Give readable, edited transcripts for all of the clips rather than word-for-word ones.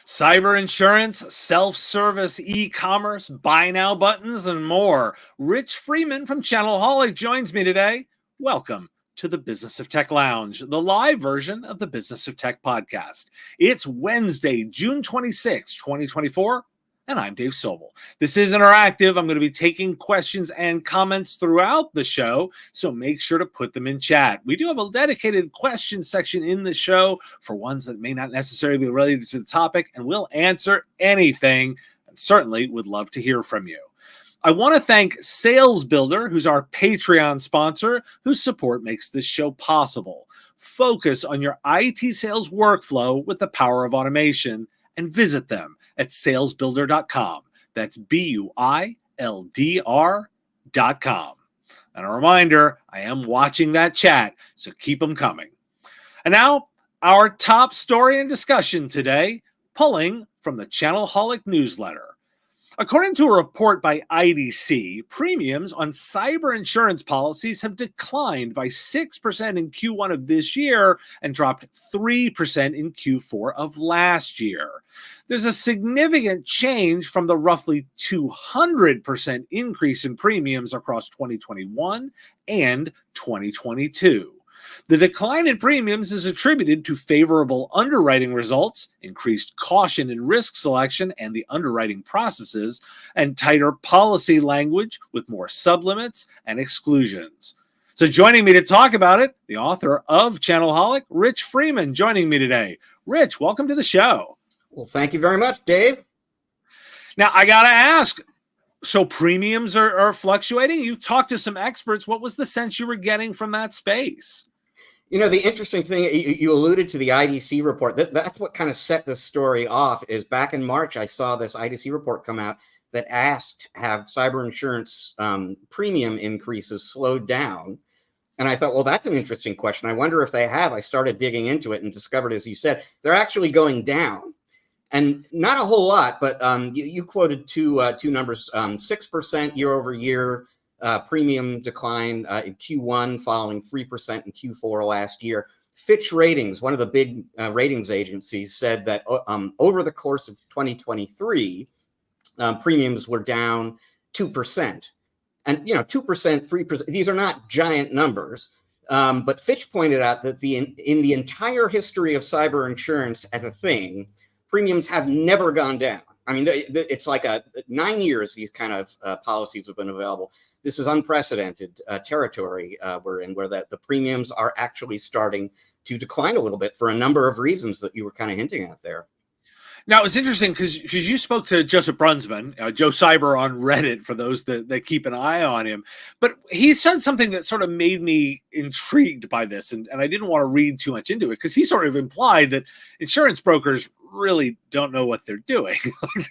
Cyber insurance, self-service e-commerce, buy now buttons, and more. Rich Freeman from Channelholifc joins me today. Welcome to the Business of Tech Lounge, the live version of the Business of Tech podcast. It's Wednesday, June 26, 2024, and I'm Dave Sobel. This is interactive. I'm going to be taking questions and comments throughout the show, so make sure to put them in chat. We do have a dedicated question section in the show for ones that may not necessarily be related to the topic, and we'll answer anything, and certainly would love to hear from you. I want to thank Sales Builder, who's our Patreon sponsor, whose support makes this show possible. Focus on your IT sales workflow with the power of automation, and visit them at salesbuilder.com. That's BUILDR.com. And a reminder, I am watching that chat, so keep them coming. And now, our top story and discussion today, pulling from the Channelholifc newsletter. According to a report by IDC, premiums on cyber insurance policies have declined by 6% in Q1 of this year and dropped 3% in Q4 of last year. There's a significant change from the roughly 200% increase in premiums across 2021 and 2022. The decline in premiums is attributed to favorable underwriting results, increased caution in risk selection and the underwriting processes, and tighter policy language with more sublimits and exclusions. So joining me to talk about it, the author of Channelholifc, Rich Freeman, joining me today. Rich, welcome to the show. Well, thank you very much, Dave. Now, I got to ask, so premiums are fluctuating? You talked to some experts. What was the sense you were getting from that space? You know, the interesting thing, you alluded to the IDC report. That's what kind of set this story off, is back in March, I saw this IDC report come out that asked, have cyber insurance premium increases slowed down? And I thought, well, that's an interesting question. I wonder if they have. I started digging into it and discovered, as you said, they're actually going down. And not a whole lot, but you quoted two numbers, 6% year over year premium decline in Q1, following 3% in Q4 last year. Fitch Ratings, one of the big ratings agencies, said that over the course of 2023, premiums were down 2%. And, 2%, 3%, these are not giant numbers. But Fitch pointed out that in the entire history of cyber insurance as a thing, premiums have never gone down. I mean, it's like 9 years these kind of policies have been available. This is unprecedented territory we're in, where the premiums are actually starting to decline a little bit for a number of reasons that you were kind of hinting at there. Now, it's interesting because you spoke to Joseph Brunsman, Joe Cyber on Reddit, for those that keep an eye on him. But he said something that sort of made me intrigued by this, and I didn't want to read too much into it, because he sort of implied that insurance brokers really don't know what they're doing.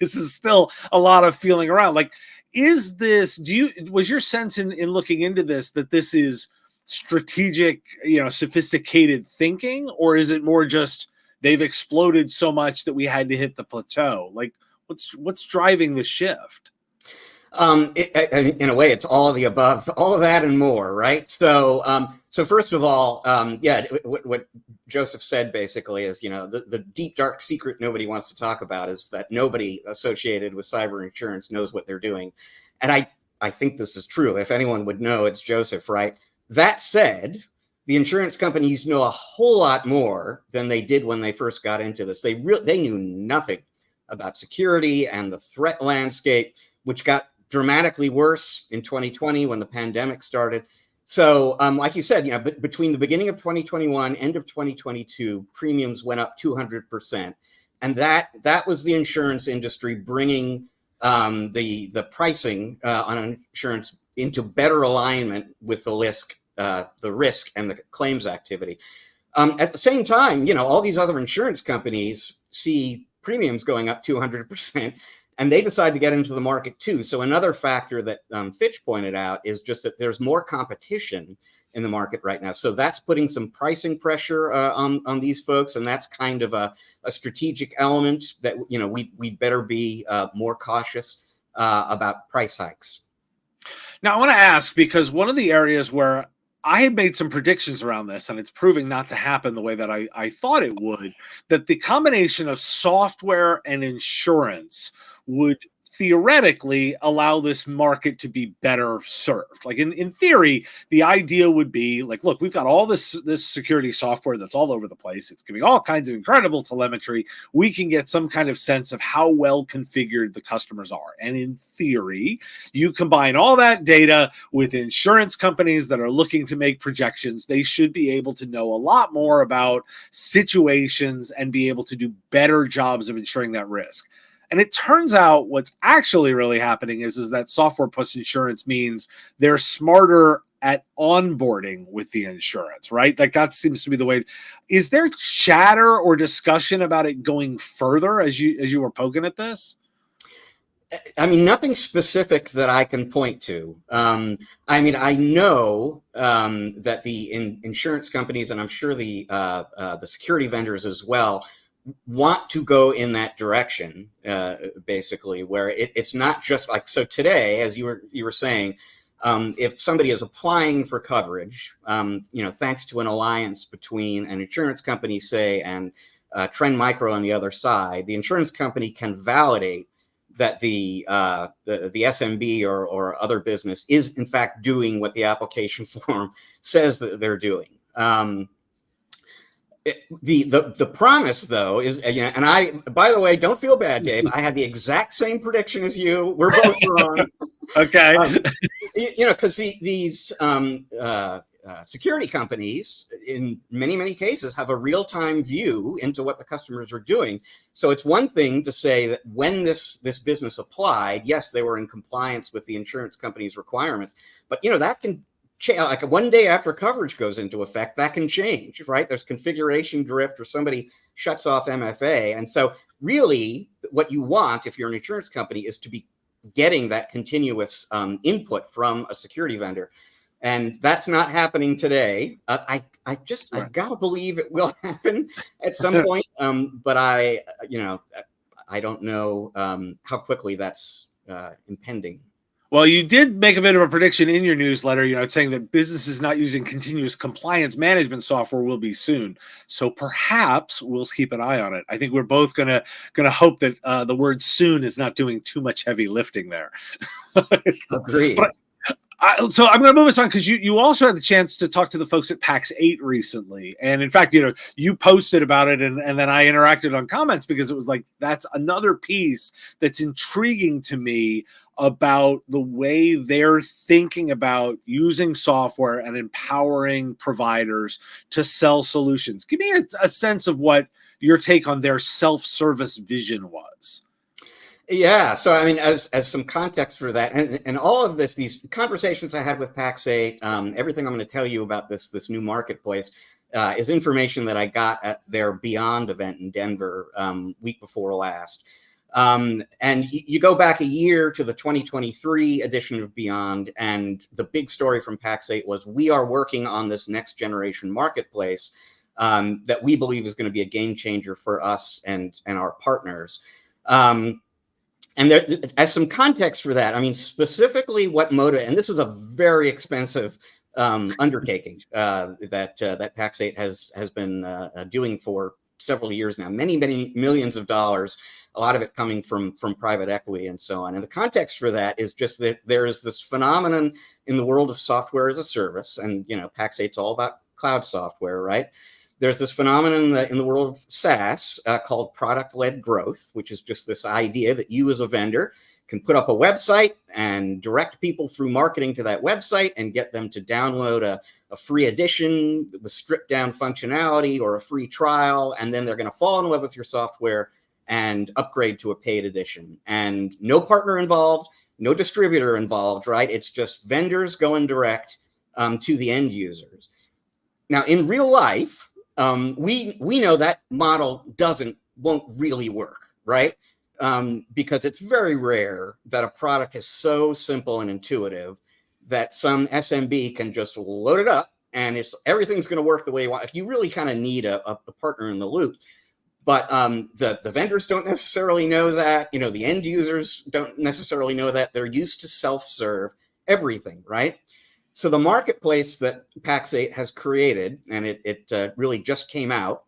This is still a lot of feeling around. Like, is this, was your sense in looking into this that this is strategic, sophisticated thinking, or is it more just they've exploded so much that we had to hit the plateau? Like, what's driving the shift? In a way, it's all of the above, all of that and more, right? So first of all, what Joseph said basically is, the deep, dark secret nobody wants to talk about is that nobody associated with cyber insurance knows what they're doing. And I think this is true. If anyone would know, it's Joseph, right? That said, the insurance companies know a whole lot more than they did when they first got into this. They knew nothing about security and the threat landscape, which got dramatically worse in 2020 when the pandemic started. So like you said, between the beginning of 2021, end of 2022, premiums went up 200%. And that was the insurance industry bringing the pricing on insurance into better alignment with the risk and the claims activity. At the same time, all these other insurance companies see premiums going up 200%, and they decide to get into the market too. So another factor that Fitch pointed out is just that there's more competition in the market right now. So that's putting some pricing pressure on these folks, and that's kind of a strategic element that we'd better be more cautious about price hikes. Now, I want to ask, because one of the areas where I had made some predictions around this, and it's proving not to happen the way that I thought it would, that the combination of software and insurance would theoretically allow this market to be better served. Like in theory, the idea would be like, look, we've got all this security software that's all over the place. It's giving all kinds of incredible telemetry. We can get some kind of sense of how well configured the customers are. And in theory, you combine all that data with insurance companies that are looking to make projections. They should be able to know a lot more about situations and be able to do better jobs of ensuring that risk. And it turns out what's actually really happening is that software plus insurance means they're smarter at onboarding with the insurance, right? Like that seems to be the way. Is there chatter or discussion about it going further as you were poking at this? I mean, nothing specific that I can point to. I mean, I know that the insurance companies, and I'm sure the security vendors as well, want to go in that direction, basically, where it's not just like, so today, as you were saying, if somebody is applying for coverage, thanks to an alliance between an insurance company, say, and Trend Micro on the other side, the insurance company can validate that the SMB or other business is in fact doing what the application form says that they're doing. The promise, though, is, and I, by the way, don't feel bad, Dave. I had the exact same prediction as you. We're both wrong. Okay. Because these security companies, in many cases, have a real-time view into what the customers are doing. So it's one thing to say that when this business applied, yes, they were in compliance with the insurance company's requirements, but that can, like one day after coverage goes into effect, that can change, right? There's configuration drift or somebody shuts off MFA. And so really what you want if you're an insurance company is to be getting that continuous input from a security vendor. And that's not happening today. I've got to believe it will happen at some point. But I don't know how quickly that's impending. Well, you did make a bit of a prediction in your newsletter, saying that businesses not using continuous compliance management software will be soon. So perhaps we'll keep an eye on it. I think we're both gonna hope that the word "soon" is not doing too much heavy lifting there. Agreed. So I'm going to move us on because you also had the chance to talk to the folks at PAX 8 recently. And in fact, you posted about it and then I interacted on comments because it was like, that's another piece that's intriguing to me about the way they're thinking about using software and empowering providers to sell solutions. Give me a sense of what your take on their self-service vision was. Yeah, so I mean, as some context for that, and all of these conversations I had with PAX 8, everything I'm going to tell you about this new marketplace is information that I got at their Beyond event in Denver week before last. And you go back a year to the 2023 edition of Beyond, and the big story from PAX 8 was we are working on this next generation marketplace that we believe is going to be a game changer for us and our partners. And there, as some context for that, I mean, specifically what and this is a very expensive undertaking that PAX 8 has been doing for several years now, many millions of dollars, a lot of it coming from private equity and so on. And the context for that is just that there is this phenomenon in the world of software as a service, and PAX 8's all about cloud software, right? There's this phenomenon in the world of SaaS called product-led growth, which is just this idea that you as a vendor can put up a website and direct people through marketing to that website and get them to download a free edition with stripped down functionality or a free trial, and then they're going to fall in love with your software and upgrade to a paid edition. And no partner involved, no distributor involved, right? It's just vendors going direct to the end users. Now, in real life, we know that model won't really work, right? Because it's very rare that a product is so simple and intuitive that some SMB can just load it up and everything's going to work the way you want. You really kind of need a partner in the loop. But the vendors don't necessarily know that. The end users don't necessarily know that. They're used to self-serve everything, right? So the marketplace that Pax8 has created, and it really just came out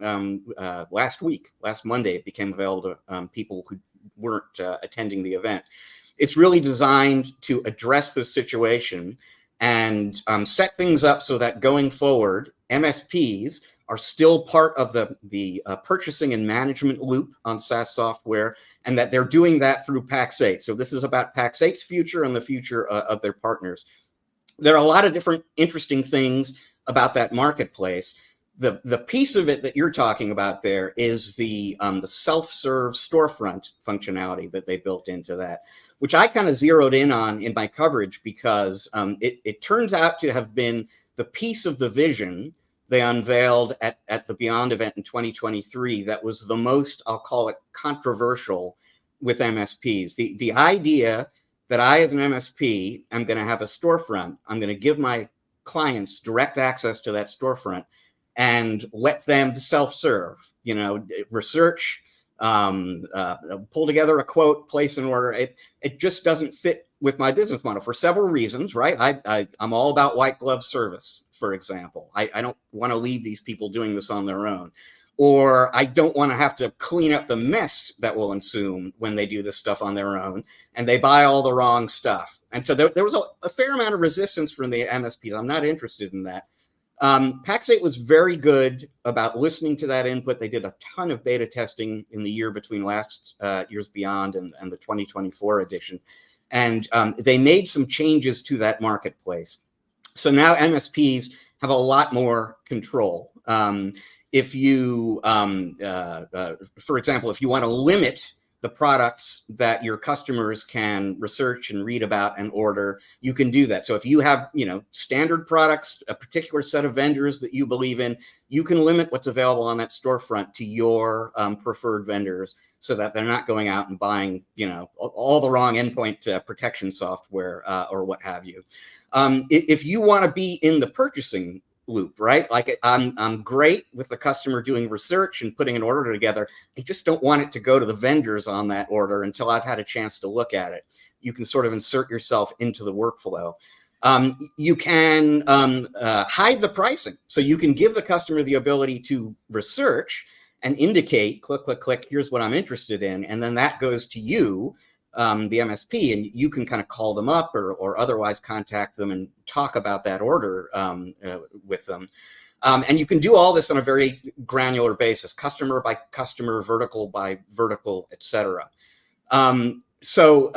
last week, last Monday, it became available to people who weren't attending the event. It's really designed to address this situation and set things up so that going forward, MSPs are still part of the purchasing and management loop on SaaS software, and that they're doing that through Pax8. So this is about Pax8's future and the future of their partners. There are a lot of different interesting things about that marketplace. The piece of it that you're talking about there is the self-serve storefront functionality that they built into that, which I kind of zeroed in on in my coverage because it turns out to have been the piece of the vision they unveiled at the Beyond event in 2023 that was the most, I'll call it, controversial with MSPs. The idea that I, as an MSP, am going to have a storefront. I'm going to give my clients direct access to that storefront and let them self-serve, research, pull together a quote, place an order. It just doesn't fit with my business model for several reasons, right? I'm all about white glove service, for example. I don't want to leave these people doing this on their own. Or I don't want to have to clean up the mess that will ensue when they do this stuff on their own and they buy all the wrong stuff. And so there was a fair amount of resistance from the MSPs. I'm not interested in that. Pax8 was very good about listening to that input. They did a ton of beta testing in the year between last year's Beyond and the 2024 edition. And they made some changes to that marketplace. So now MSPs have a lot more control. If you, for example, if you want to limit the products that your customers can research and read about and order, you can do that. So if you have, standard products, a particular set of vendors that you believe in, you can limit what's available on that storefront to your preferred vendors so that they're not going out and buying, all the wrong endpoint protection software or what have you. If you want to be in the purchasing loop, right? Like I'm great with the customer doing research and putting an order together. I just don't want it to go to the vendors on that order until I've had a chance to look at it. You can sort of insert yourself into the workflow. You can hide the pricing. So you can give the customer the ability to research and indicate, click, click, click, here's what I'm interested in. And then that goes to you, the MSP, and you can kind of call them up or otherwise contact them and talk about that order with them. And you can do all this on a very granular basis, customer by customer, vertical by vertical, et cetera. So,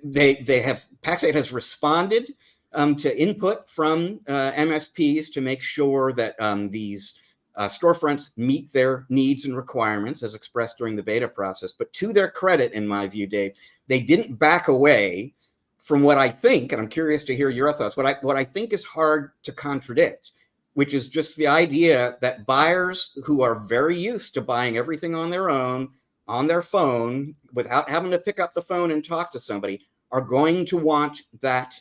they have, Pax8 has responded to input from MSPs to make sure that these storefronts meet their needs and requirements as expressed during the beta process. But to their credit, in my view, Dave, they didn't back away from what I think, and I'm curious to hear your thoughts, what I think is hard to contradict, which is just the idea that buyers who are very used to buying everything on their own, on their phone, without having to pick up the phone and talk to somebody, are going to want that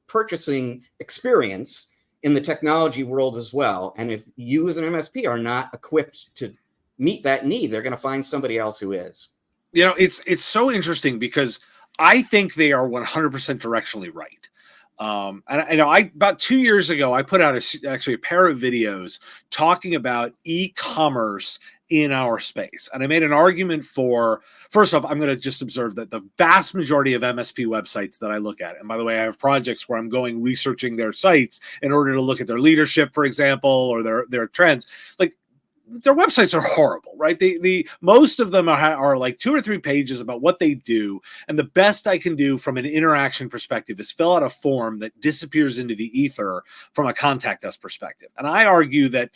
purchasing experience in the technology world as well. And if you as an MSP are not equipped to meet that need, they're going to find somebody else who is. It's so interesting because I think they are 100% directionally right. And about 2 years ago, I put out actually a pair of videos talking about e-commerce in our space. And I made an argument for, first off, I'm going to just observe that the vast majority of MSP websites that I look at, and by the way, I have projects where I'm going researching their sites in order to look at their leadership, for example, or their trends. Like, their websites are horrible, right? The most of them are like 2 or 3 pages about what they do. And the best I can do from an interaction perspective is fill out a form that disappears into the ether from a contact us perspective. And I argue that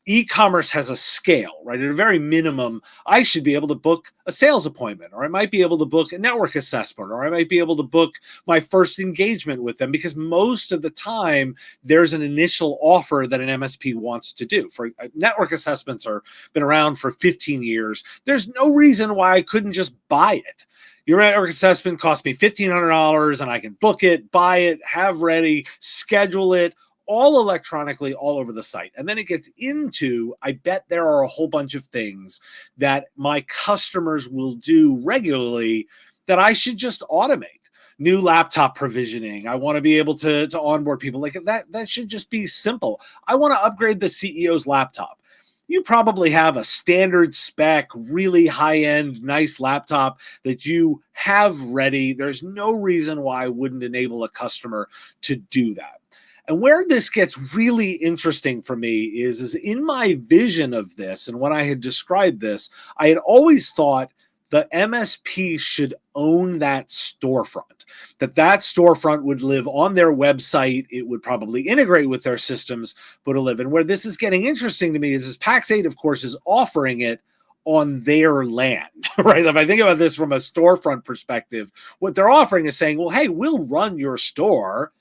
e-commerce has a scale, right? At a very minimum, I should be able to book a sales appointment, or I might be able to book a network assessment, or I might be able to book my first engagement with them, because most of the time there's an initial offer that an MSP wants to do. For network assessments are been around for 15 years. There's no reason why I couldn't just buy it. Your network assessment cost me $1,500 and I can book it, buy it, have ready, schedule it, all electronically, all over the site. And then it gets into, I bet there are a whole bunch of things that my customers will do regularly that I should just automate. new laptop provisioning. I want to be able to onboard people. Like that should just be simple. I want to upgrade the CEO's laptop. You probably have a standard spec, really high-end, nice laptop that you have ready. There's no reason why I wouldn't enable a customer to do that. And where this gets really interesting for me is in my vision of this, and when I had described this, I had always thought the MSP should own that storefront, that storefront would live on their website. It would probably integrate with their systems, but it'll live. And where this is getting interesting to me is Pax8, of course, is offering it on their land, right? If I think about this from a storefront perspective, what they're offering is saying, well, hey, we'll run your store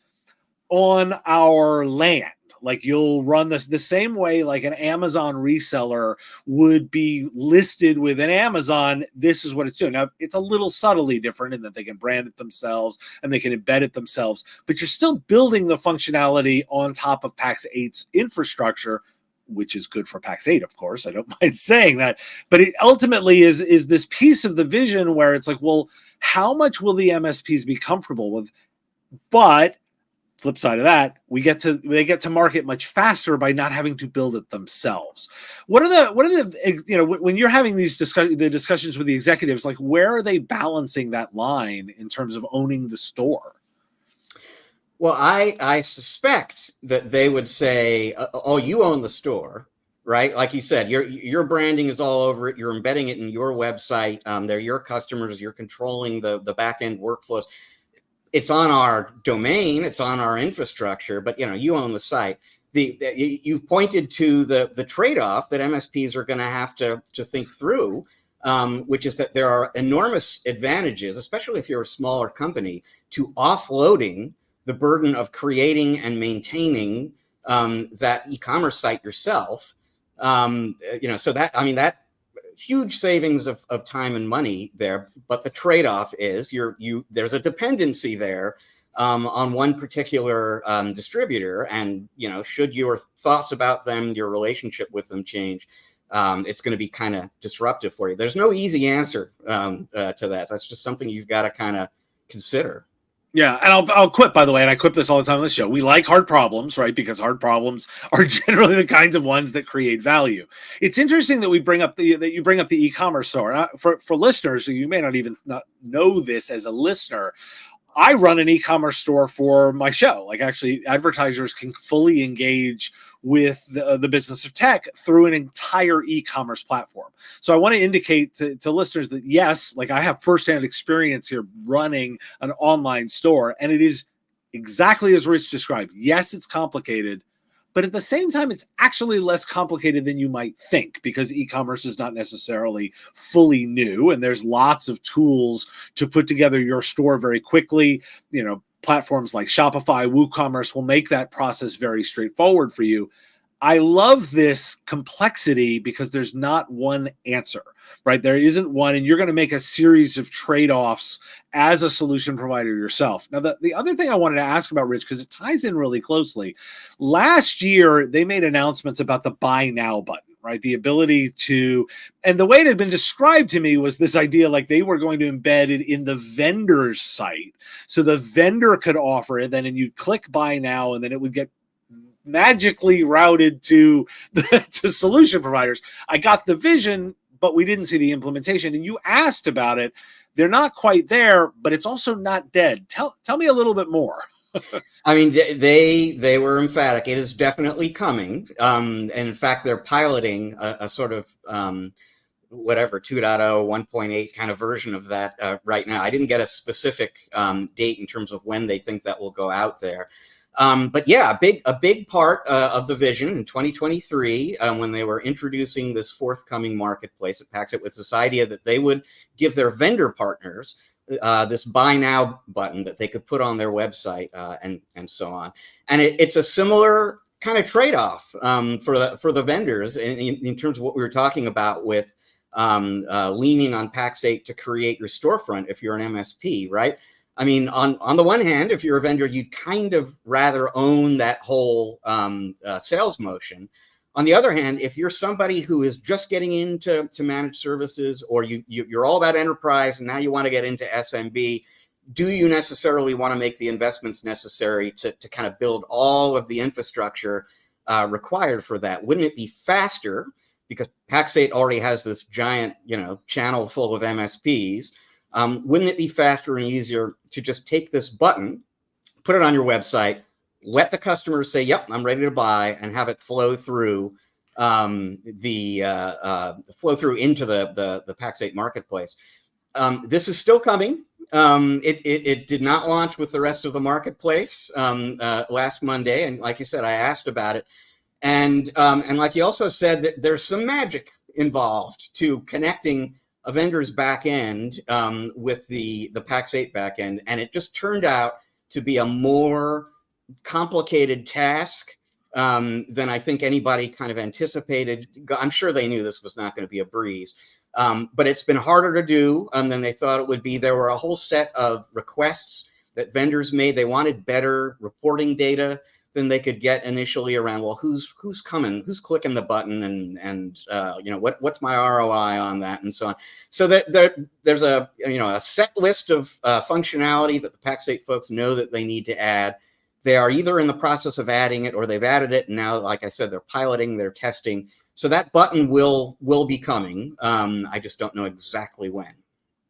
on our land. Like you'll run this the same way like an Amazon reseller would be listed with an Amazon. This is what it's doing. Now, it's a little subtly different in that they can brand it themselves and they can embed it themselves, but you're still building the functionality on top of Pax8's infrastructure, which is good for Pax8, of course. I don't mind saying that. But it ultimately is this piece of the vision where it's like, well, how much will the MSPs be comfortable with? But flip side of that, they get to market much faster by not having to build it themselves. What are the when you're having these discussions with the executives, like where are they balancing that line in terms of owning the store? Well, I suspect that they would say, "Oh, you own the store, right?" Like you said, your branding is all over it. You're embedding it in your website. They're your customers. You're controlling the back end workflows. It's on our domain, it's on our infrastructure, but you own the site. You've pointed to the trade-off that MSPs are going to have to think through, which is that there are enormous advantages, especially if you're a smaller company, to offloading the burden of creating and maintaining that e-commerce site yourself. So that huge savings of time and money there, but the trade-off is there's a dependency there on one particular distributor, and should your thoughts about them, your relationship with them change, it's going to be kind of disruptive for you. There's no easy answer to that. That's just something you've got to kind of consider. Yeah, and I'll quip, by the way, and I quip this all the time on the show. We like hard problems, right? Because hard problems are generally the kinds of ones that create value. It's interesting that you bring up the e-commerce store. For listeners, you may not even know this as a listener. I run an e-commerce store for my show. Like actually, advertisers can fully engage with the business of tech through an entire e-commerce platform. So I want to indicate to listeners that yes, like I have firsthand experience here running an online store, and it is exactly as Rich described. Yes, it's complicated, but at the same time, it's actually less complicated than you might think, because e-commerce is not necessarily fully new, and there's lots of tools to put together your store very quickly. Platforms like Shopify, WooCommerce will make that process very straightforward for you. I love this complexity because there's not one answer, right? There isn't one, and you're going to make a series of trade-offs as a solution provider yourself. Now, the other thing I wanted to ask about, Rich, because it ties in really closely, last year they made announcements about the Buy Now button. Right, the ability to, and the way it had been described to me was this idea like they were going to embed it in the vendor's site, so the vendor could offer it, and you'd click Buy Now, and then it would get magically routed to solution providers. I got the vision, but we didn't see the implementation. And you asked about it. They're not quite there, but it's also not dead. Tell me a little bit more. I mean, they were emphatic. It is definitely coming. And in fact, they're piloting a sort of 2.0, 1.8 kind of version of that right now. I didn't get a specific date in terms of when they think that will go out there. But yeah, a big part of the vision in 2023, when they were introducing this forthcoming marketplace at Pax8, was this idea that they would give their vendor partners this Buy Now button that they could put on their website and so on. And it's a similar kind of trade-off for the vendors in terms of what we were talking about with leaning on Pax8 to create your storefront if you're an MSP, right? I mean, on the one hand, if you're a vendor, you'd kind of rather own that whole sales motion. On the other hand, if you're somebody who is just getting into managed services, or you're all about enterprise and now you want to get into SMB, do you necessarily want to make the investments necessary to kind of build all of the infrastructure required for that? Wouldn't it be faster, because Pax8 already has this giant, channel full of MSPs? Wouldn't it be faster and easier to just take this button, put it on your website, let the customers say, "Yep, I'm ready to buy," and have it flow through into the Pax8 marketplace? This is still coming. It did not launch with the rest of the marketplace last Monday, and like you said, I asked about it, and like you also said, that there's some magic involved to connecting a vendor's back end with the Pax8 back end, and it just turned out to be a more complicated task than I think anybody kind of anticipated. I'm sure they knew this was not going to be a breeze. But it's been harder to do than they thought it would be. There were a whole set of requests that vendors made. They wanted better reporting data than they could get initially around, well, who's coming, who's clicking the button, and what's my ROI on that, and so on. So there's a set list of functionality that the Pax8 folks know that they need to add. They are either in the process of adding it, or they've added it, and now, like I said, they're piloting, they're testing. So that button will be coming. I just don't know exactly when.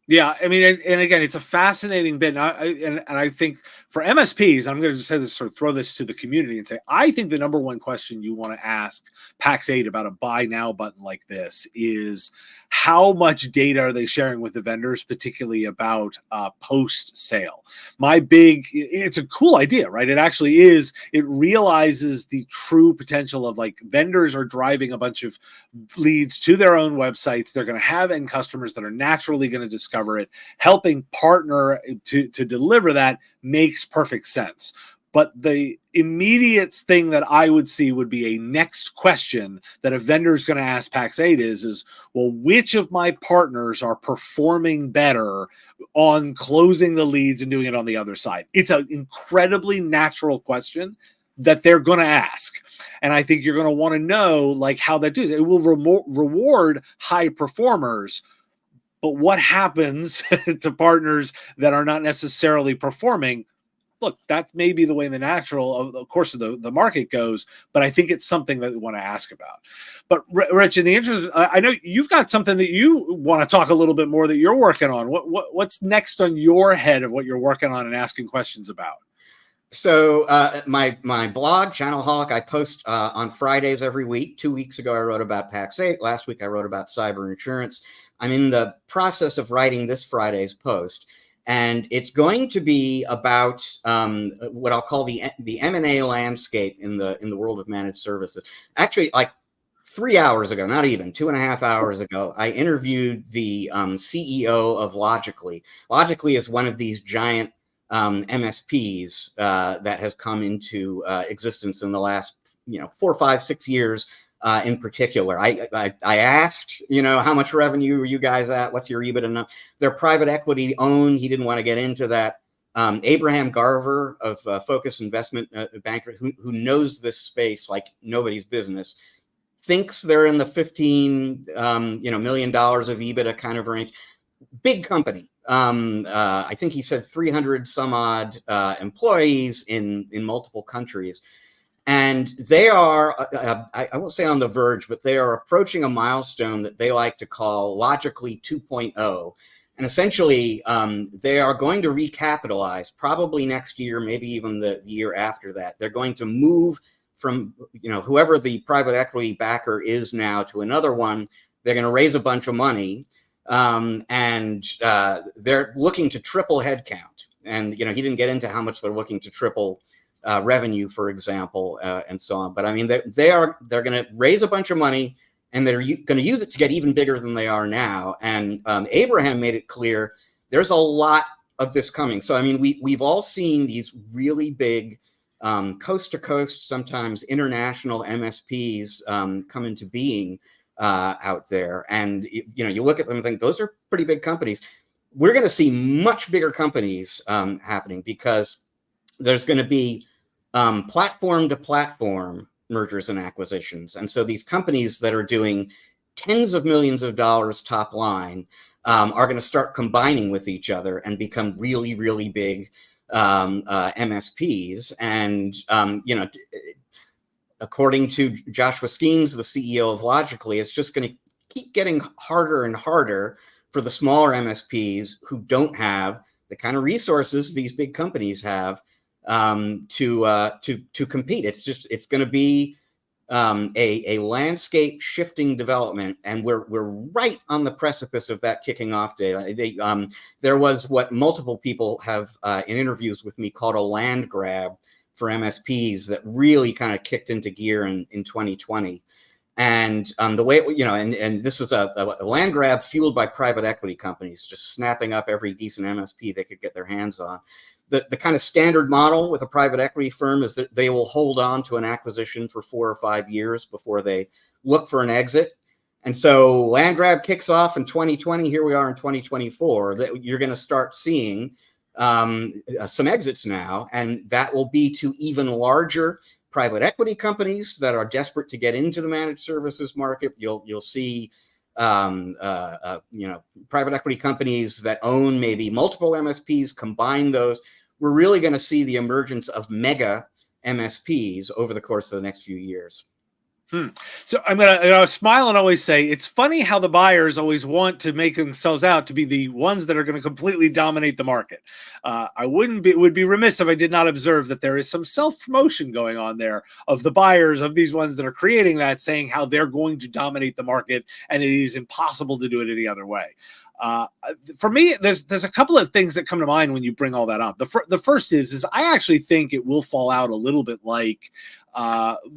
Yeah, I mean, and again, it's a fascinating bit, and I think for MSPs, I'm going to just say this, sort of throw this to the community and say, I think the number one question you want to ask Pax8 about a buy now button like this is, how much data are they sharing with the vendors, particularly about post sale? It's a cool idea, right? It actually is. It realizes the true potential of, like, vendors are driving a bunch of leads to their own websites. They're going to have end customers that are naturally going to discover it. Helping partner to deliver that makes perfect sense. But the immediate thing that I would see would be a next question that a vendor is going to ask Pax8 is, well, which of my partners are performing better on closing the leads and doing it on the other side? It's an incredibly natural question that they're going to ask. And I think you're going to want to know, like, how that does. It will reward high performers. But what happens to partners that are not necessarily performing? Look, that may be the way the natural of course of the market goes, but I think it's something that we want to ask about. But Rich, in the interest, I know you've got something that you want to talk a little bit more that you're working on. What's next on your head of what you're working on and asking questions about? So my blog, Channelholifc, I post on Fridays every week. 2 weeks ago, I wrote about Pax8. Last week, I wrote about cyber insurance. I'm in the process of writing this Friday's post, and it's going to be about what I'll call the M&A landscape in the world of managed services. Actually, like 3 hours ago, not even 2.5 hours ago, I interviewed the CEO of Logically. Logically is one of these giant MSPs that has come into existence in the last 4, 5, 6 years. In particular, I asked, how much revenue are you guys at? What's your EBITDA? They're private equity owned. He didn't want to get into that. Abraham Garver of Focus Investment Banker, who knows this space like nobody's business, thinks they're in the $15 million of EBITDA kind of range. Big company. I think he said 300 some odd employees in multiple countries. And they are, I won't say on the verge, but they are approaching a milestone that they like to call Logically 2.0. And essentially, they are going to recapitalize probably next year, maybe even the year after that. They're going to move from, whoever the private equity backer is now to another one. They're going to raise a bunch of money, and they're looking to triple headcount. And, he didn't get into how much they're looking to triple revenue, for example, and so on. But I mean, they're going to raise a bunch of money, and they're going to use it to get even bigger than they are now. And Abraham made it clear there's a lot of this coming. So I mean, we've all seen these really big coast to coast, sometimes international MSPs come into being out there, and you look at them and think those are pretty big companies. We're going to see much bigger companies happening, because there's going to be platform to platform mergers and acquisitions. And so these companies that are doing tens of millions of dollars top line are going to start combining with each other and become really, really big MSPs. And, according to Joshua Steams, the CEO of Logically, it's just going to keep getting harder and harder for the smaller MSPs who don't have the kind of resources these big companies have to compete. It's going to be a landscape shifting development, and we're right on the precipice of that kicking off. There was what multiple people have in interviews with me called a land grab for MSPs that really kind of kicked into gear in 2020. And the way, and this is a land grab fueled by private equity companies, just snapping up every decent MSP they could get their hands on. The kind of standard model with a private equity firm is that they will hold on to an acquisition for 4 or 5 years before they look for an exit. And so land grab kicks off in 2020. Here we are in 2024. That you're going to start seeing some exits now, and that will be to even larger private equity companies that are desperate to get into the managed services market. You'll see private equity companies that own maybe multiple MSPs, combine those. We're really going to see the emergence of mega MSPs over the course of the next few years. So I'm gonna smile and always say it's funny how the buyers always want to make themselves out to be the ones that are going to completely dominate the market. Would be remiss if I did not observe that there is some self-promotion going on there of the buyers of these ones that are creating that, saying how they're going to dominate the market and it is impossible to do it any other way. For me, there's a couple of things that come to mind when you bring all that up. The first is I actually think it will fall out a little bit like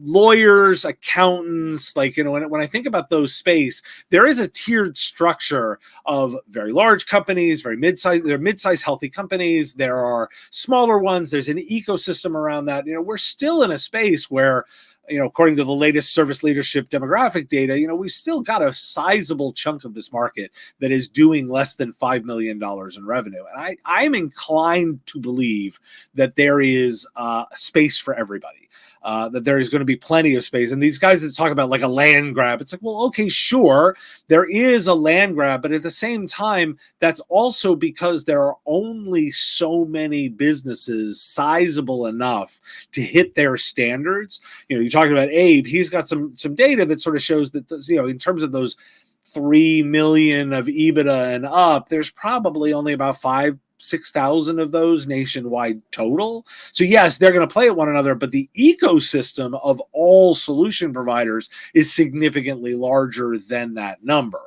lawyers, accountants, when I think about those space, there is a tiered structure of very large companies, there are mid-sized healthy companies, there are smaller ones, there's an ecosystem around that. We're still in a space where, according to the latest service leadership demographic data, we've still got a sizable chunk of this market that is doing less than $5 million in revenue. And I'm inclined to believe that there is space for everybody. That there is going to be plenty of space. And these guys that talk about like a land grab, it's like, well, okay, sure, there is a land grab, but at the same time, that's also because there are only so many businesses sizable enough to hit their standards. You're talking about Abe, he's got some data that sort of shows that, in terms of those 3 million of EBITDA and up, there's probably only about 6,000 of those nationwide total. So yes, they're going to play at one another, but the ecosystem of all solution providers is significantly larger than that number.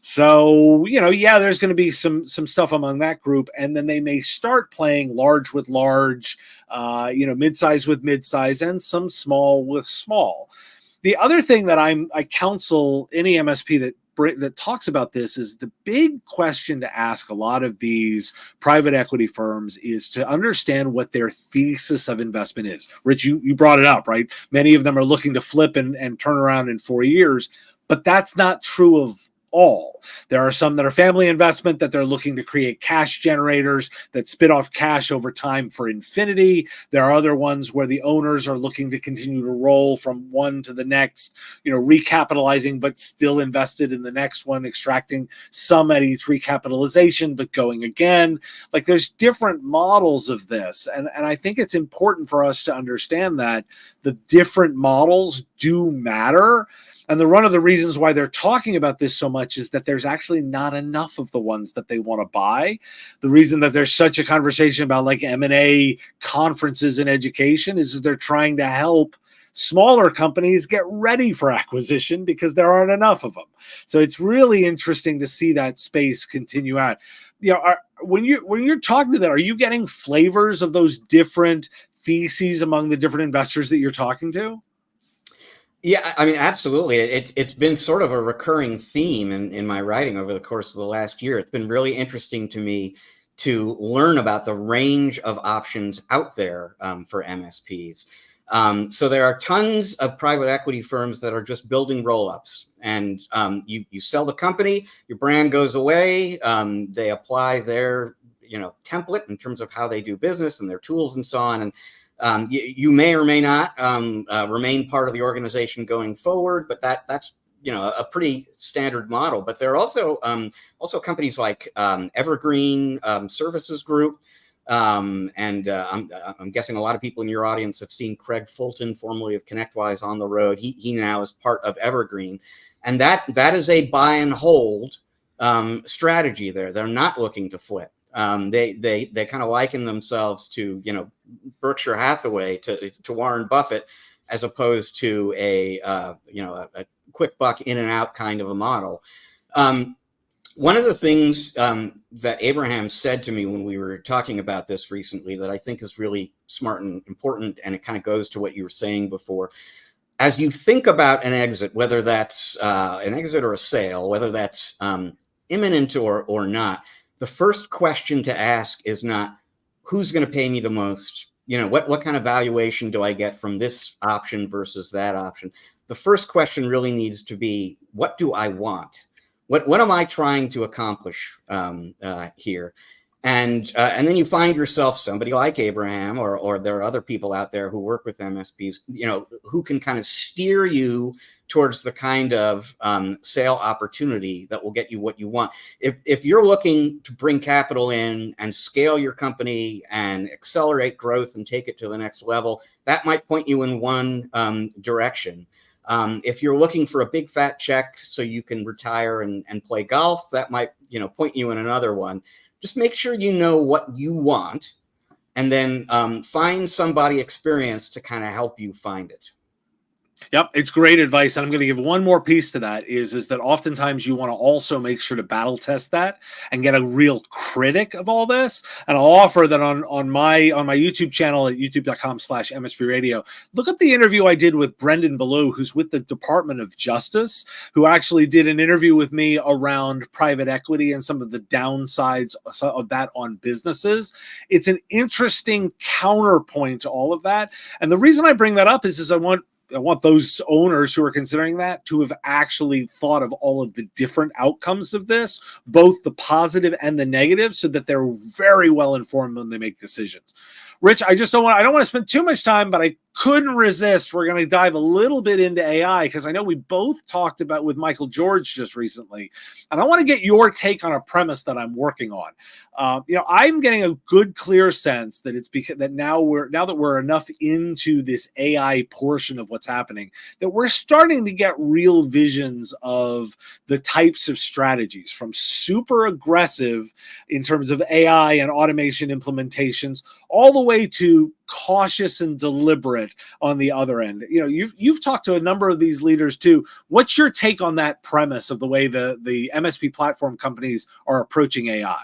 So, there's going to be some stuff among that group, and then they may start playing large with large, mid-size with mid-size, and some small with small. The other thing that I counsel any MSP that talks about this is the big question to ask a lot of these private equity firms is to understand what their thesis of investment is. Rich, you brought it up, right? Many of them are looking to flip and turn around in 4 years, but that's not true of all. There are some that are family investment that they're looking to create cash generators that spit off cash over time for infinity. There are other ones where the owners are looking to continue to roll from one to the next, recapitalizing, but still invested in the next one, extracting some at each recapitalization, but going again. Like there's different models of this. And I think it's important for us to understand that the different models do matter. And one of the reasons why they're talking about this so much is that there's actually not enough of the ones that they want to buy. The reason that there's such a conversation about like M&A conferences in education is they're trying to help smaller companies get ready for acquisition because there aren't enough of them. So it's really interesting to see that space continue out. When you're talking to them, are you getting flavors of those different theses among the different investors that you're talking to? Yeah, I mean, absolutely. It's been sort of a recurring theme in my writing over the course of the last year. It's been really interesting to me to learn about the range of options out there for MSPs. So there are tons of private equity firms that are just building roll-ups, and you sell the company, your brand goes away, they apply their template in terms of how they do business and their tools and so on, and you may or may not remain part of the organization going forward, but that's a pretty standard model. But there are also companies like Evergreen Services Group. I'm guessing a lot of people in your audience have seen Craig Fulton, formerly of ConnectWise, on the road. He now is part of Evergreen, and that is a buy and hold strategy. They're not looking to flip. They kind of liken themselves to Berkshire Hathaway, to Warren Buffett, as opposed to a quick buck in and out kind of a model. One of the things that Abraham said to me when we were talking about this recently that I think is really smart and important, and it kind of goes to what you were saying before. As you think about an exit, whether that's an exit or a sale, whether that's imminent or not, the first question to ask is not who's going to pay me the most. What kind of valuation do I get from this option versus that option? The first question really needs to be, what do I want? What am I trying to accomplish here? And then you find yourself somebody like Abraham, or there are other people out there who work with MSPs, who can kind of steer you towards the kind of sale opportunity that will get you what you want. If you're looking to bring capital in and scale your company and accelerate growth and take it to the next level, that might point you in one direction. If you're looking for a big fat check so you can retire and play golf, that might point you in another one. Just make sure you know what you want, and then find somebody experienced to kind of help you find it. Yep, it's great advice. And I'm going to give one more piece to that is that oftentimes you want to also make sure to battle test that and get a real critic of all this. And I'll offer that on my YouTube channel at youtube.com/MSP Radio. Look up the interview I did with Brendan Ballou, who's with the Department of Justice, who actually did an interview with me around private equity and some of the downsides of that on businesses. It's an interesting counterpoint to all of that. And the reason I bring that up is I want those owners who are considering that to have actually thought of all of the different outcomes of this, both the positive and the negative, so that they're very well informed when they make decisions. Rich, I don't want to spend too much time, but I couldn't resist. We're going to dive a little bit into AI, because I know we both talked about with Michael George just recently, and I want to get your take on a premise that I'm working on. I'm getting a good, clear sense that it's because that now that we're enough into this AI portion of what's happening, that we're starting to get real visions of the types of strategies, from super aggressive in terms of AI and automation implementations, all the way to cautious and deliberate on the other end. You've talked to a number of these leaders too. What's your take on that premise of the way the MSP platform companies are approaching AI?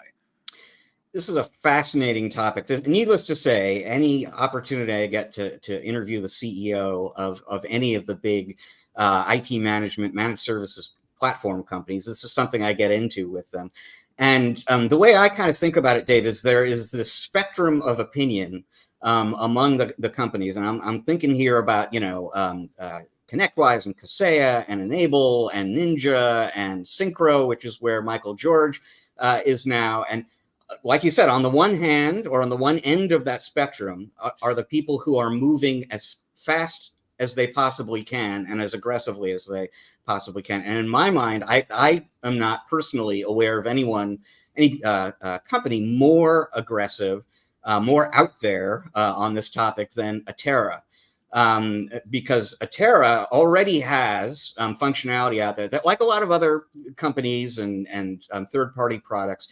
This is a fascinating topic. Needless to say, any opportunity I get to interview the CEO of any of the big IT managed services platform companies, this is something I get into with them. And the way I kind of think about it, Dave, is there is this spectrum of opinion among the companies. And I'm thinking here about, ConnectWise and Kaseya and N-Able and Ninja and Synchro, which is where Michael George is now. And like you said, on the one hand, or on the one end of that spectrum are the people who are moving as fast as they possibly can and as aggressively as they possibly can. And in my mind, I am not personally aware of any company more aggressive, more out there on this topic than Atera. Because Atera already has functionality out there that, like a lot of other companies and third-party products,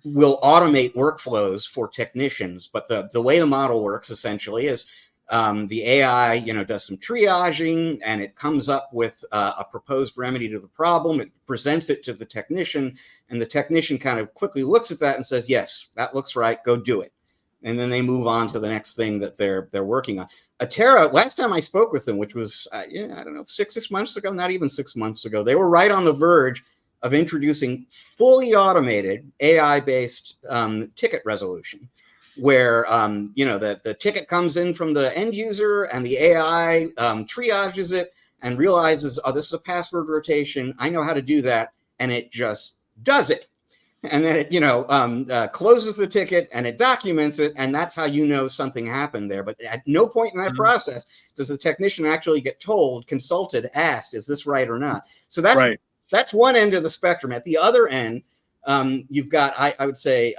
will automate workflows for technicians. But the way the model works essentially is the AI, does some triaging, and it comes up with a proposed remedy to the problem. It presents it to the technician, and the technison kind of quickly looks at that and says, yes, that looks right, go do it. And then they move on to the next thing that they're working on. Atera, last time I spoke with them, which was, I don't know, 6 months ago, not even 6 months ago, they were right on the verge of introducing fully automated AI-based ticket resolution, where the ticket comes in from the end user, and the AI triages it and realizes, oh, this is a password rotation. I know how to do that, and it just does it. and then it closes the ticket and it documents it, and that's how you know something happened there. But at no point in that process does the technician actually get told, consulted, asked, is this right or not? So that's one end of the spectrum. At the other end, you've got, I would say,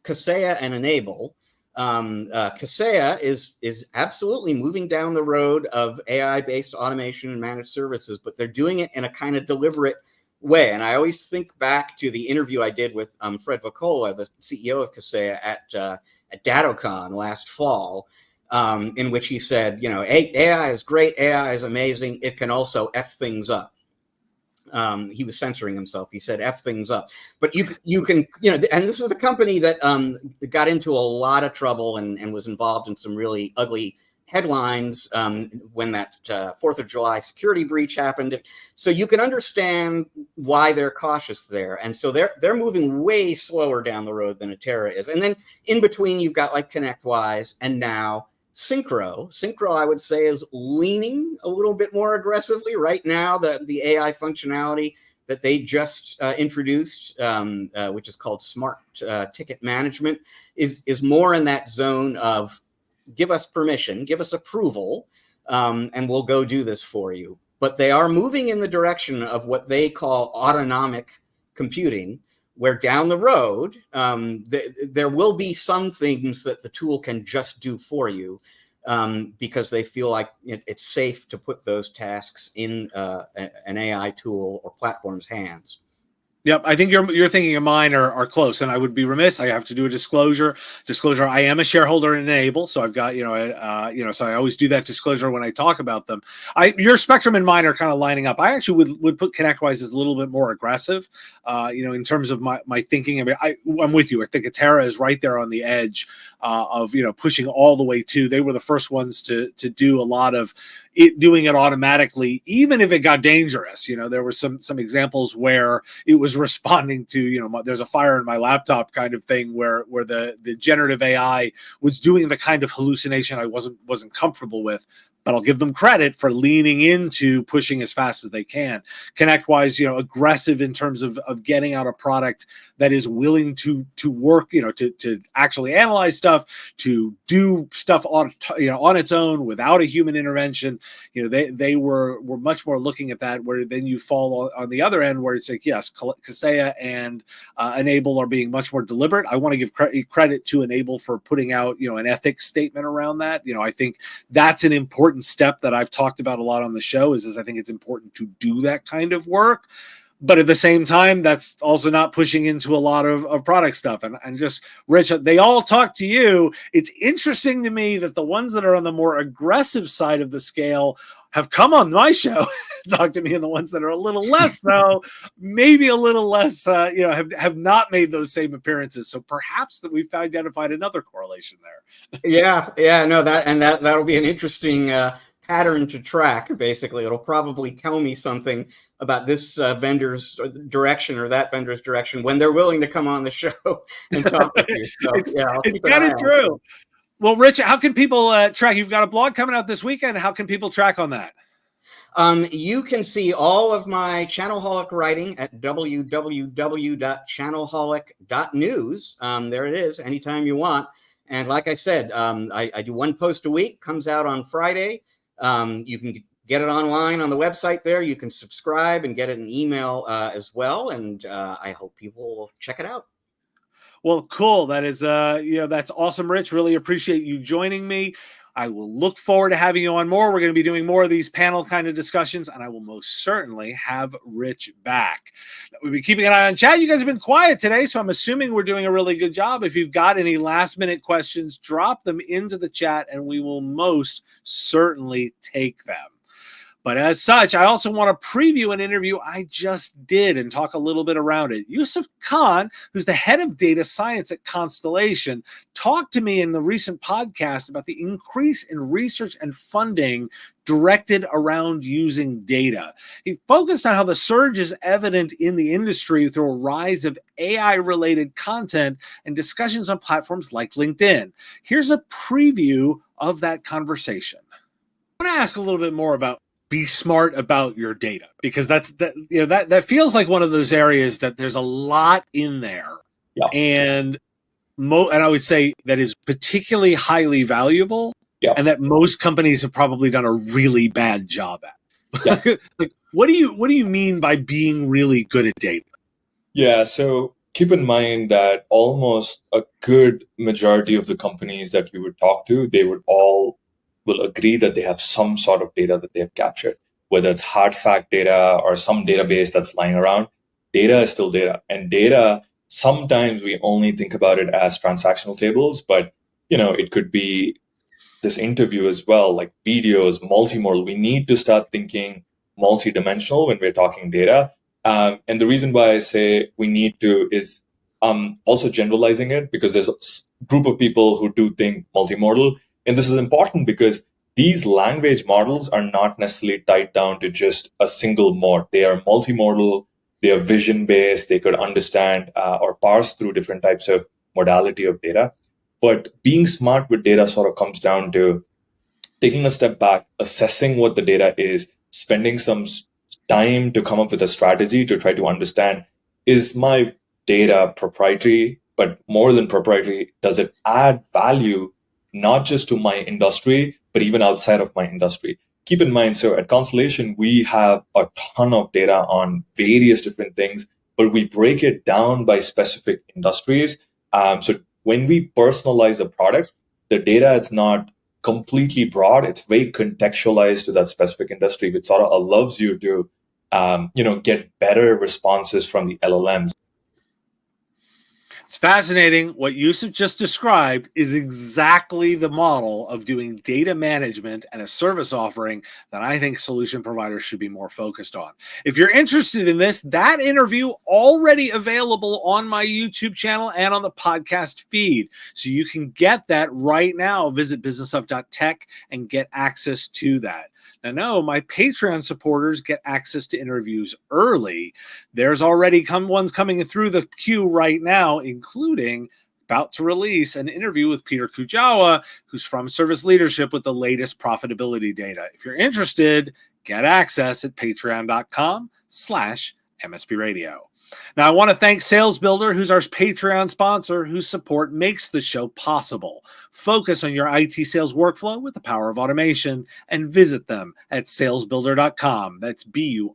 Kaseya and N-Able. Kaseya is absolutely moving down the road of AI-based automation and managed services, but they're doing it in a kind of deliberate way. And I always think back to the interview I did with Fred Vacola, the CEO of Kaseya, at DattoCon last fall, in which he said, AI is great, AI is amazing, it can also F things up. He was censoring himself. He said F things up. But you can, and this is a company that got into a lot of trouble and was involved in some really ugly headlines when that 4th of July security breach happened. So you can understand why they're cautious there. And so they're moving way slower down the road than Atera is. And then in between, you've got like ConnectWise and now Synchro. Synchro, I would say, is leaning a little bit more aggressively right now. The AI functionality that they just introduced, which is called Smart Ticket Management, is more in that zone of give us permission, give us approval, and we'll go do this for you. But they are moving in the direction of what they call autonomic computing, where down the road, there will be some things that the tool can just do for you because they feel like it's safe to put those tasks in an AI tool or platform's hands. Yep, I think your thinking of mine are close, and I would be remiss. I have to do a disclosure. I am a shareholder in N-Able, so I've got so I always do that disclosure when I talk about them. Your spectrum and mine are kind of lining up. I actually would put ConnectWise as a little bit more aggressive, in terms of my thinking. I mean, I'm with you. I think Atera is right there on the edge of pushing all the way to. They were the first ones to do a lot of doing it automatically, even if it got dangerous. There were some examples where it was responding to, there's a fire in my laptop kind of thing where the generative AI was doing the kind of hallucination I wasn't comfortable with. But I'll give them credit for leaning into pushing as fast as they can. ConnectWise, aggressive in terms of getting out a product that is willing to work, to actually analyze stuff, to do stuff on its own without a human intervention. They were much more looking at that, where then you fall on the other end where it's like, yes, Kaseya and N-Able are being much more deliberate. I want to give credit to N-Able for putting out, an ethics statement around that. I think that's an important step that I've talked about a lot on the show is I think it's important to do that kind of work. But at the same time, that's also not pushing into a lot of product stuff. And just, Rich, they all talk to you. It's interesting to me that the ones that are on the more aggressive side of the scale have come on my show talk to me, and the ones that are a little less so, maybe a little less, have not made those same appearances. So perhaps that we've identified another correlation there. No, that'll be an interesting pattern to track. Basically, it'll probably tell me something about this vendor's direction or that vendor's direction when they're willing to come on the show and talk with you. So, it's kind of true. Well, Rich, how can people track? You've got a blog coming out this weekend. How can people track on that? You can see all of my Channelholic writing at www.channelholic.news. There it is, anytime you want. And like I said, I do one post a week, comes out on Friday. You can get it online on the website there. You can subscribe and get it in email as well. And I hope people will check it out. Well, cool. That is, that's awesome, Rich. Really appreciate you joining me. I will look forward to having you on more. We're going to be doing more of these panel kind of discussions, and I will most certainly have Rich back. We'll be keeping an eye on chat. You guys have been quiet today, so I'm assuming we're doing a really good job. If you've got any last-minute questions, drop them into the chat, and we will most certainly take them. But as such, I also want to preview an interview I just did and talk a little bit around it. Yusuf Khan, who's the head of data science at Constellation, talked to me in the recent podcast about the increase in research and funding directed around using data. He focused on how the surge is evident in the industry through a rise of AI-related content and discussions on platforms like LinkedIn. Here's a preview of that conversation. I want to ask a little bit more about be smart about your data, because that feels like one of those areas that there's a lot in there. Yeah. And I would say that is particularly highly valuable, yeah. and that most companies have probably done a really bad job at. Yeah. Like, what do you mean by being really good at data? Yeah, so keep in mind that almost a good majority of the companies that you would talk to, they will agree that they have some sort of data that they have captured, whether it's hard fact data or some database that's lying around. Data is still data, and data, sometimes we only think about it as transactional tables, but it could be this interview as well, like videos, multimodal. We need to start thinking multidimensional when we're talking data. And the reason why I say we need to is also generalizing it, because there's a group of people who do think multimodal. And this is important because these language models are not necessarily tied down to just a single mode. They are multimodal, they are vision-based, they could understand or parse through different types of modality of data. But being smart with data sort of comes down to taking a step back, assessing what the data is, spending some time to come up with a strategy to try to understand, is my data proprietary, but more than proprietary, does it add value, not just to my industry, but even outside of my industry? Keep in mind, so at Constellation, we have a ton of data on various different things, but we break it down by specific industries. So when we personalize a product, the data is not completely broad. It's very contextualized to that specific industry, which sort of allows you to, get better responses from the LLMs. It's fascinating. What Yusuf just described is exactly the model of doing data management and a service offering that I think solution providers should be more focused on. If you're interested in this, that interview already available on my YouTube channel and on the podcast feed. So you can get that right now. Visit businessup.tech and get access to that. Now, no, my Patreon supporters get access to interviews early. There's already ones coming through the queue right now, including about to release an interview with Peter Kujawa, who's from Service Leadership, with the latest profitability data. If you're interested, get access at patreon.com/MSP Radio. Now, I want to thank Sales Builder, who's our Patreon sponsor, whose support makes the show possible. Focus on your IT sales workflow with the power of automation and visit them at salesbuilder.com. That's BUILDR.com.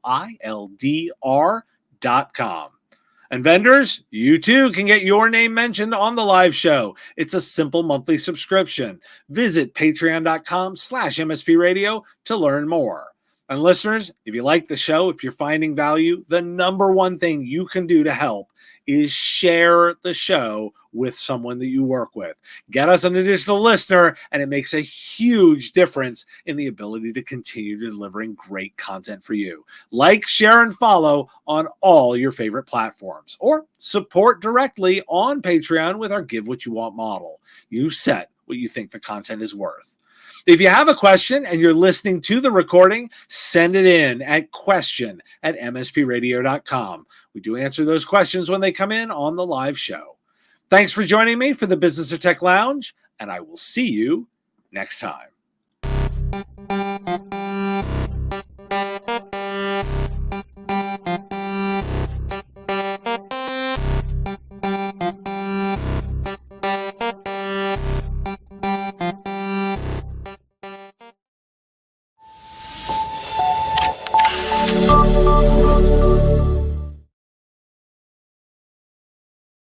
And vendors, you too can get your name mentioned on the live show. It's a simple monthly subscription. Visit patreon.com/MSP Radio to learn more. And listeners, if you like the show, if you're finding value, the number one thing you can do to help is share the show with someone that you work with. Get us an additional listener, and it makes a huge difference in the ability to continue delivering great content for you. Like, share, and follow on all your favorite platforms, or support directly on Patreon with our Give What You Want model. You set what you think the content is worth. If you have a question and you're listening to the recording, send it in at question@mspradio.com. We do answer those questions when they come in on the live show. Thanks for joining me for the Business of Tech Lounge, and I will see you next time.